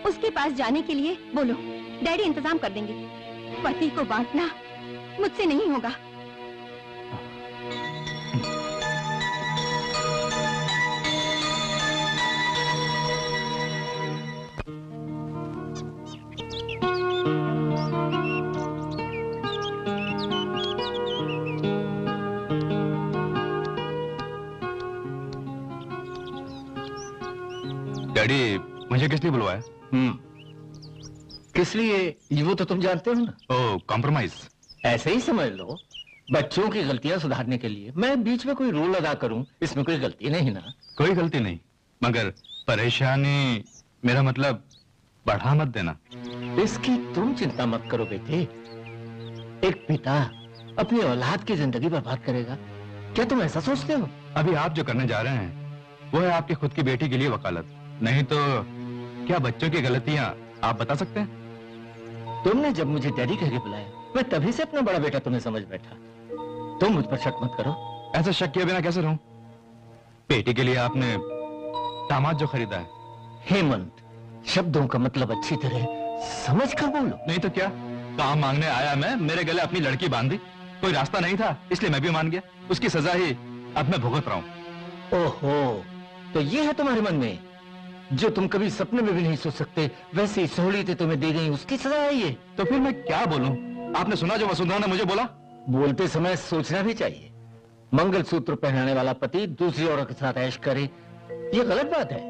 उसके पास जाने के लिए बोलो, डैडी इंतजाम कर देंगे। पति को बांटना मुझसे नहीं होगा। डैडी, मुझे किस लिए बुलवाया? किस लिए ये वो तो तुम जानते हो ना। ओह, कॉम्प्रोमाइज। ऐसे ही समझ लो, बच्चों की गलतियां सुधारने के लिए मैं बीच में कोई रोल अदा करूं, इसमें कोई गलती नहीं ना। कोई गलती नहीं, मगर परेशानी, मेरा मतलब बढ़ा मत देना। इसकी तुम चिंता मत करो बेटे। एक पिता अपनी औलाद की जिंदगी बर्बाद करेगा, क्या तुम ऐसा सोचते हो? अभी आप जो करने जा रहे हैं वो है आपकी खुद की बेटी के लिए वकालत। नहीं तो क्या बच्चों की गलतियां आप बता सकते हैं? तुमने जब मुझे डैडी कह के बुलाया, मैं तभी से अपना बड़ा बेटा तुम्हें समझ बैठा। तुम मुझ पर शक मत करो। ऐसा शक किए बिना कैसे रहूं? बेटी के लिए आपने दामाद जो खरीदा है। हेमंत, शब्दों का मतलब अच्छी तरह समझ कर बोलो। नहीं तो क्या, काम मांगने आया मैं, मेरे गले अपनी लड़की बांधी, कोई रास्ता नहीं था इसलिए मैं भी मान गया। उसकी सजा ही अब मैं भुगत रहा हूं। ओहो, तो ये है तुम्हारे मन में जो तुम कभी सपने में भी नहीं सोच सकते, वैसी सहूलियतें तुम्हें दी गई, उसकी सजा है ये। तो फिर मैं क्या बोलूं? आपने सुना जो वसुंधरा ने मुझे बोला? बोलते समय सोचना भी चाहिए। मंगलसूत्र पहनाने वाला पति दूसरी औरत के साथ ऐश करे, ये गलत बात है।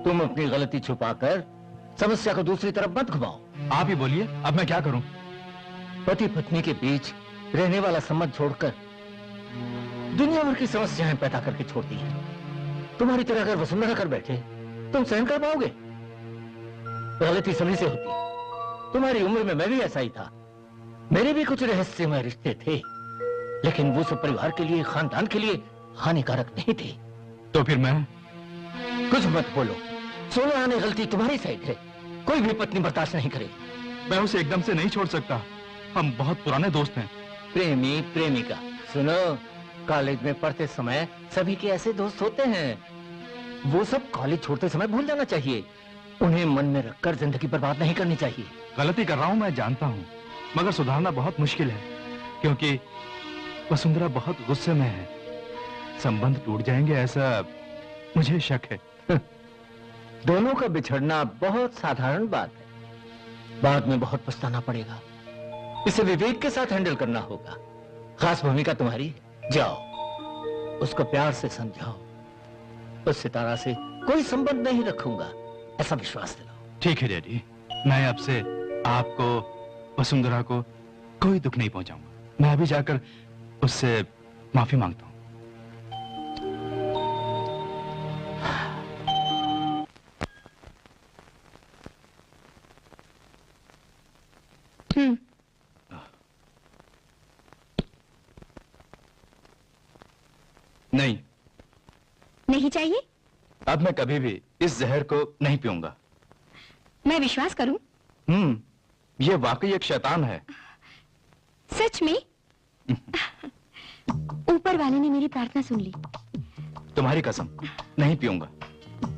तुम अपनी गलती छुपाकर समस्या को दूसरी तरफ मत घुमाओ। आप ही बोलिए, अब मैं क्या करूं? पति पत्नी के बीच रहने वाला संबंध छोड़कर दुनिया भर की समस्याएं पैदा करके छोड़ती है। तुम्हारी तरह अगर वसुंधरा कर बैठे, तुम सहन कर पाओगे? गलती सभी से होती है। तुम्हारी उम्र में मैं भी ऐसा ही था। मेरे भी कुछ रहस्यमय रिश्ते थे, लेकिन वो सब परिवार के लिए, खानदान के लिए हानिकारक नहीं थे। तो फिर मैं? कुछ मत बोलो। 16 आने गलती तुम्हारी साइड है, कोई भी पत्नी बर्दाश्त नहीं करेगी। मैं उसे एकदम से नहीं छोड़ सकता, हम बहुत पुराने दोस्त हैं। प्रेमी प्रेमिका, सुनो, कॉलेज में पढ़ते समय सभी के ऐसे दोस्त होते हैं। वो सब कॉलेज छोड़ते समय भूल जाना चाहिए। उन्हें मन में रखकर जिंदगी बर्बाद नहीं करनी चाहिए। गलती कर रहा हूं मैं जानता हूं, मगर सुधारना बहुत मुश्किल है, क्योंकि वसुंधरा बहुत गुस्से में है। संबंध टूट जाएंगे ऐसा मुझे शक है। दोनों का बिछड़ना बहुत साधारण बात है, बाद में बहुत पछताना पड़ेगा। इसे विवेक के साथ हैंडल करना होगा। खास भूमिका तुम्हारी है। जाओ, उसको प्यार से समझाओ। उस सितारा से कोई संबंध नहीं रखूंगा, ऐसा विश्वास दिलाओ। ठीक है डैडी, मैं अब से आपको, वसुंधरा को कोई दुख नहीं पहुंचाऊंगा। मैं अभी जाकर उससे माफी मांगता हूँ। नहीं, नहीं चाहिए? अब मैं कभी भी इस जहर को नहीं पीऊंगा। मैं विश्वास करूं? ये वाकई एक शैतान है। सच में? ऊपर वाले ने मेरी प्रार्थना सुन ली। तुम्हारी कसम, नहीं पीऊंगा।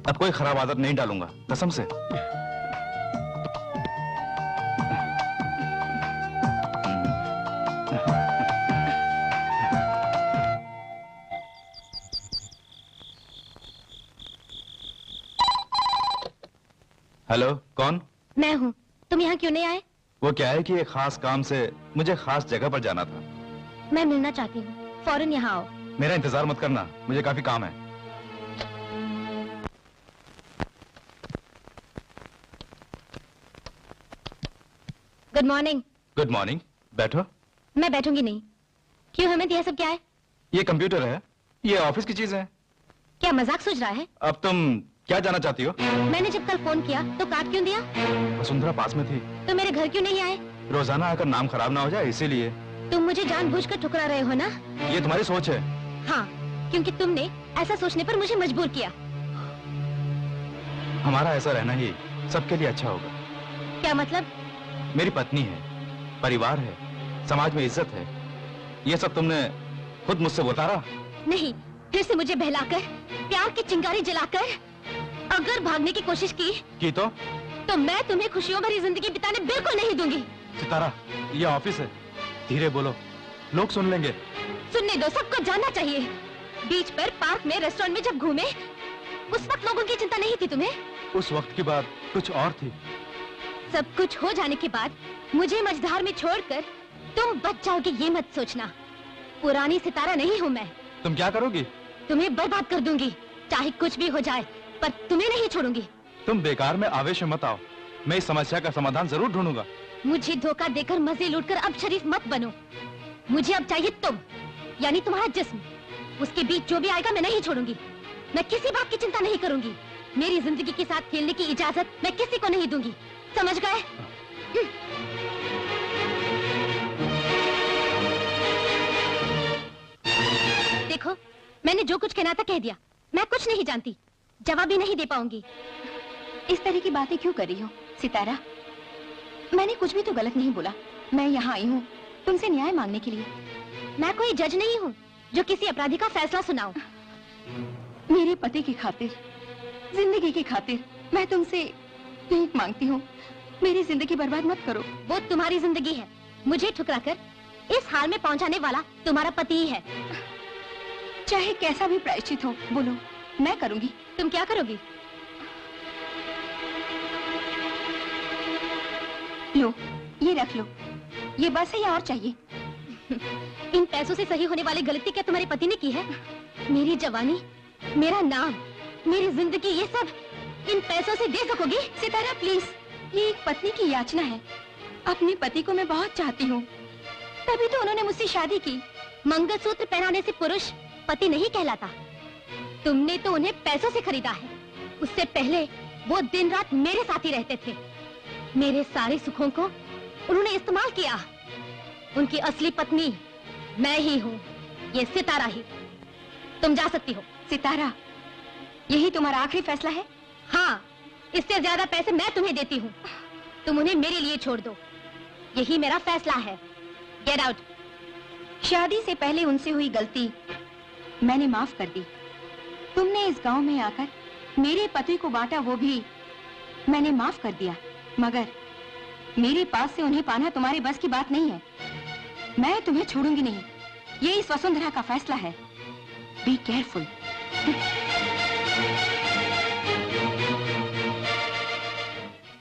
अब कोई खराब आदत नहीं डालूंगा, कसम से। हेलो, कौन? मैं हूँ। तुम यहाँ क्यों नहीं आए? वो क्या है कि एक खास काम से मुझे खास जगह पर जाना था। मैं मिलना चाहती हूँ, फौरन यहाँ आओ। मेरा इंतजार मत करना, मुझे काफी काम है। Good morning. गुड मॉर्निंग, बैठो। मैं बैठूंगी नहीं। क्यों हमें यह सब क्या है? ये कंप्यूटर है, ये ऑफिस की चीज है। क्या मजाक सोच रहा है? अब तुम क्या जाना चाहती हो? मैंने जब कल फोन किया तो काट क्यों दिया? वसुंधरा पास में थी। तो मेरे घर क्यों नहीं आए? रोजाना आकर नाम खराब ना हो जाए, इसीलिए। तुम मुझे जानबूझकर ठुकरा रहे हो ना? ये तुम्हारी सोच है। हाँ, क्योंकि तुमने ऐसा सोचने पर मुझे मजबूर किया। हमारा ऐसा रहना ही सबके लिए अच्छा होगा। क्या मतलब? मेरी पत्नी है, परिवार है, समाज में इज्जत है। ये सब तुमने खुद मुझसे उतारा? नहीं, फिर से मुझे बहलाकर, प्यार की चिंगारी जलाकर अगर भागने की कोशिश की तो मैं तुम्हें खुशियों भरी जिंदगी बिताने बिल्कुल नहीं दूंगी। सितारा, ये ऑफिस है, धीरे बोलो, लोग सुन लेंगे। सुनने दो, सबको जानना चाहिए। बीच पर, पार्क में, रेस्टोरेंट में जब घूमे, उस वक्त लोगों की चिंता नहीं थी तुम्हें? उस वक्त की बात कुछ और थी। सब कुछ हो जाने के बाद मुझे मझधार में छोड़कर तुम बच जाओगे, ये मत सोचना। पुरानी सितारा नहीं हूँ मैं। तुम क्या करोगी? तुम्हें बर्बाद कर दूंगी, चाहे कुछ भी हो जाए, पर तुम्हें नहीं छोड़ूंगी। तुम बेकार में आवेश में मत आओ, मैं इस समस्या का समाधान जरूर ढूंढूंगा। मुझे धोखा देकर मजे लूटकर अब शरीफ मत बनो। मुझे अब चाहिए तुम, यानी तुम्हारा जिस्म। उसके बीच जो भी आएगा मैं नहीं छोड़ूंगी। मैं किसी बात की चिंता नहीं करूंगी। मेरी जिंदगी के साथ खेलने की इजाजत मैं किसी को नहीं दूंगी, समझ गए? देखो, मैंने जो कुछ कहना था कह दिया। मैं कुछ नहीं जानती, जवाब भी नहीं दे पाऊंगी। इस तरह की बातें क्यों कर रही हो सितारा? मैंने कुछ भी तो गलत नहीं बोला। मैं यहाँ आई हूँ तुमसे न्याय मांगने के लिए। मैं कोई जज नहीं हूँ जो किसी अपराधी का फैसला सुनाऊं। मेरे पति की खातिर, जिंदगी की खातिर मैं तुमसे भीख मांगती हूँ। मेरी जिंदगी बर्बाद मत करो। वो तुम्हारी जिंदगी है। मुझे ठुकराकर इस हाल में पहुंचाने वाला तुम्हारा पति ही है। चाहे कैसा भी प्रायश्चित हो, बोलो, मैं करूंगी। तुम क्या करोगी? लो, ये रख लो। ये बस है या और चाहिए? इन पैसों से सही होने वाली गलती क्या तुम्हारे पति ने की है? मेरी जवानी, मेरा नाम, मेरी जिंदगी, ये सब इन पैसों से दे सकोगी? सितारा प्लीज, ये एक पत्नी की याचना है। अपने पति को मैं बहुत चाहती हूँ, तभी तो उन्होंने मुझसे शादी की। मंगलसूत्र पहनाने से पुरुष पति नहीं कहलाता। तुमने तो उन्हें पैसों से खरीदा है। उससे पहले वो दिन रात मेरे साथ ही रहते थे। मेरे सारे सुखों को उन्होंने इस्तेमाल किया। उनकी असली पत्नी मैं ही हूँ, ये सितारा ही। तुम जा सकती हो। सितारा, यही तुम्हारा आखिरी फैसला है? हाँ, इससे ज्यादा पैसे मैं तुम्हें देती हूँ। तुम उन्हें मेरे लिए छोड़ दो, यही मेरा फैसला है। Get out. शादी से पहले उनसे हुई गलती मैंने माफ कर दी। तुमने इस गांव में आकर मेरे पति को बांटा, वो भी मैंने माफ कर दिया। मगर मेरे पास से उन्हें पाना तुम्हारे बस की बात नहीं है। मैं तुम्हें छोड़ूंगी नहीं, ये इस वसुंधरा का फैसला है। Be careful.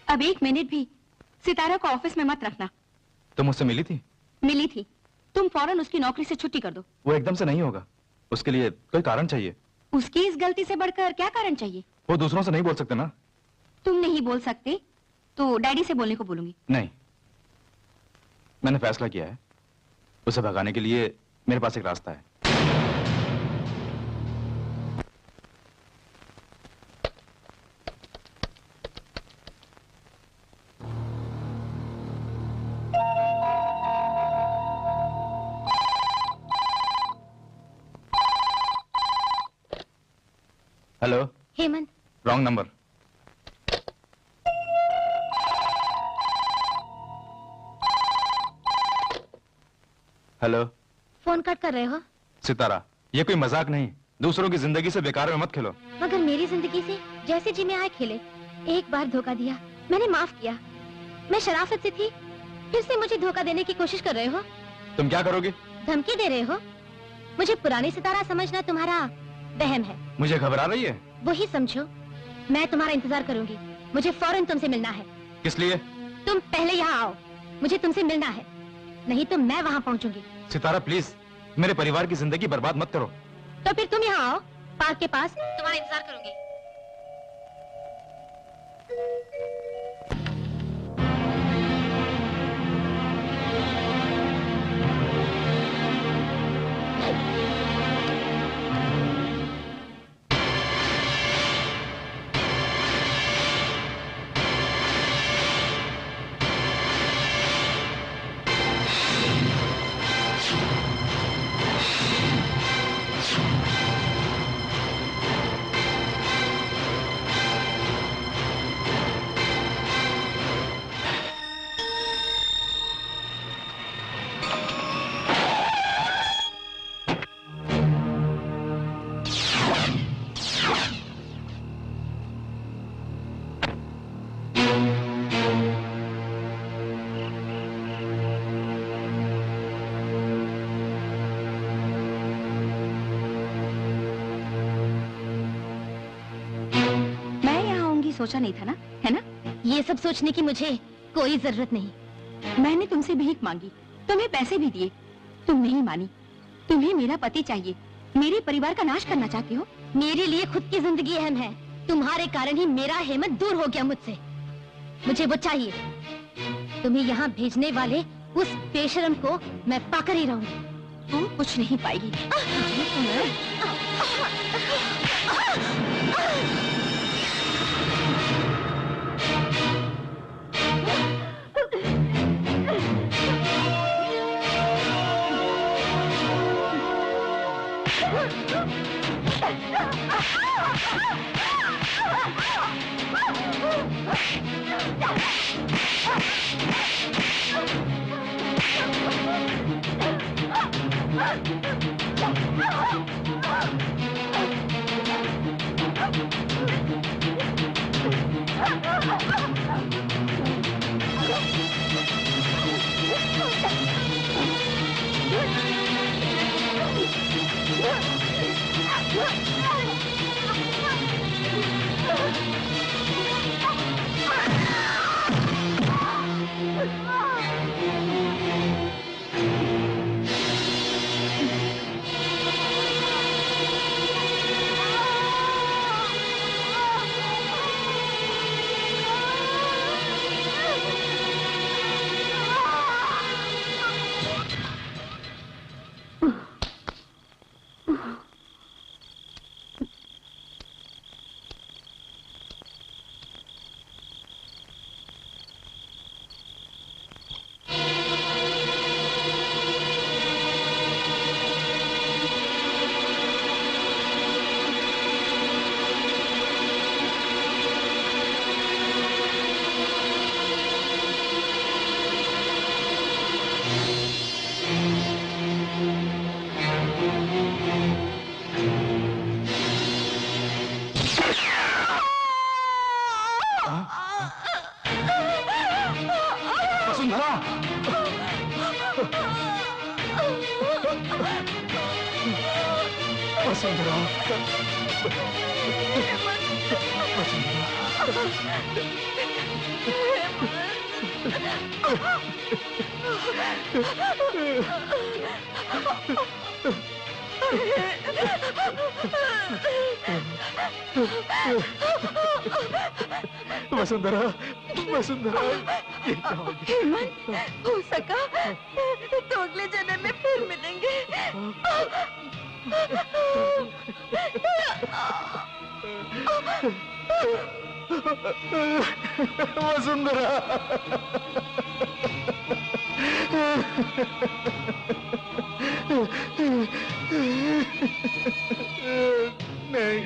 अब एक मिनट भी सितारा को ऑफिस में मत रखना। तुम मुझसे मिली थी? मिली थी। तुम फौरन उसकी नौकरी से छुट्टी कर दो। वो एकदम से नहीं होगा, उसके लिए कोई कारण चाहिए। उसकी इस गलती से बढ़कर क्या कारण चाहिए? वो दूसरों से नहीं बोल सकते ना। तुम नहीं बोल सकते तो डैडी से बोलने को बोलूंगी। नहीं, मैंने फैसला किया है। उसे भगाने के लिए मेरे पास एक रास्ता है। Hello. Hemant, wrong number. Hello. Phone cut कर रहे हो? सितारा, ये कोई मजाक नहीं। दूसरों की जिंदगी से बेकार में मत खेलो। मगर मेरी जिंदगी से जैसे जी में आए खेले। एक बार धोखा दिया, मैंने माफ किया। मैं शराफत से थी, फिर से मुझे धोखा देने की कोशिश कर रहे हो। तुम क्या करोगे? धमकी दे रहे हो? मुझे पुरानी सितारा समझना तुम्हारा वहम है। मुझे घबरा रही है? वही समझो। मैं तुम्हारा इंतजार करूंगी। मुझे फौरन तुमसे मिलना है। किस लिए? तुम पहले यहाँ आओ, मुझे तुमसे मिलना है, नहीं तो मैं वहाँ पहुँचूंगी। सितारा प्लीज, मेरे परिवार की जिंदगी बर्बाद मत करो। तो फिर तुम यहाँ आओ, पार्क के पास, तुम्हारा इंतजार करूंगी। सोचा नहीं था ना, है ना? ये सब सोचने की मुझे कोई जरूरत नहीं। मैंने तुमसे भीख मांगी, तुम्हें पैसे भी दिए, तुम नहीं मानी। तुम्हें मेरा पति चाहिए, मेरे परिवार का नाश करना चाहते हो। मेरे लिए खुद की जिंदगी अहम है। तुम्हारे कारण ही मेरा हेमंत दूर हो गया मुझसे। मुझे वो चाहिए। तुम्हें यहाँ भेजने वाले उस बेशरम को मैं पाकर ही रहूंगी। तुम कुछ नहीं पाएगी। वसुंधरा, वसुंधरा, ये क्या हो गया? हेमंत, हो सका तो अगले जन्म में फिर मिलेंगे। वसुंधरा, नहीं।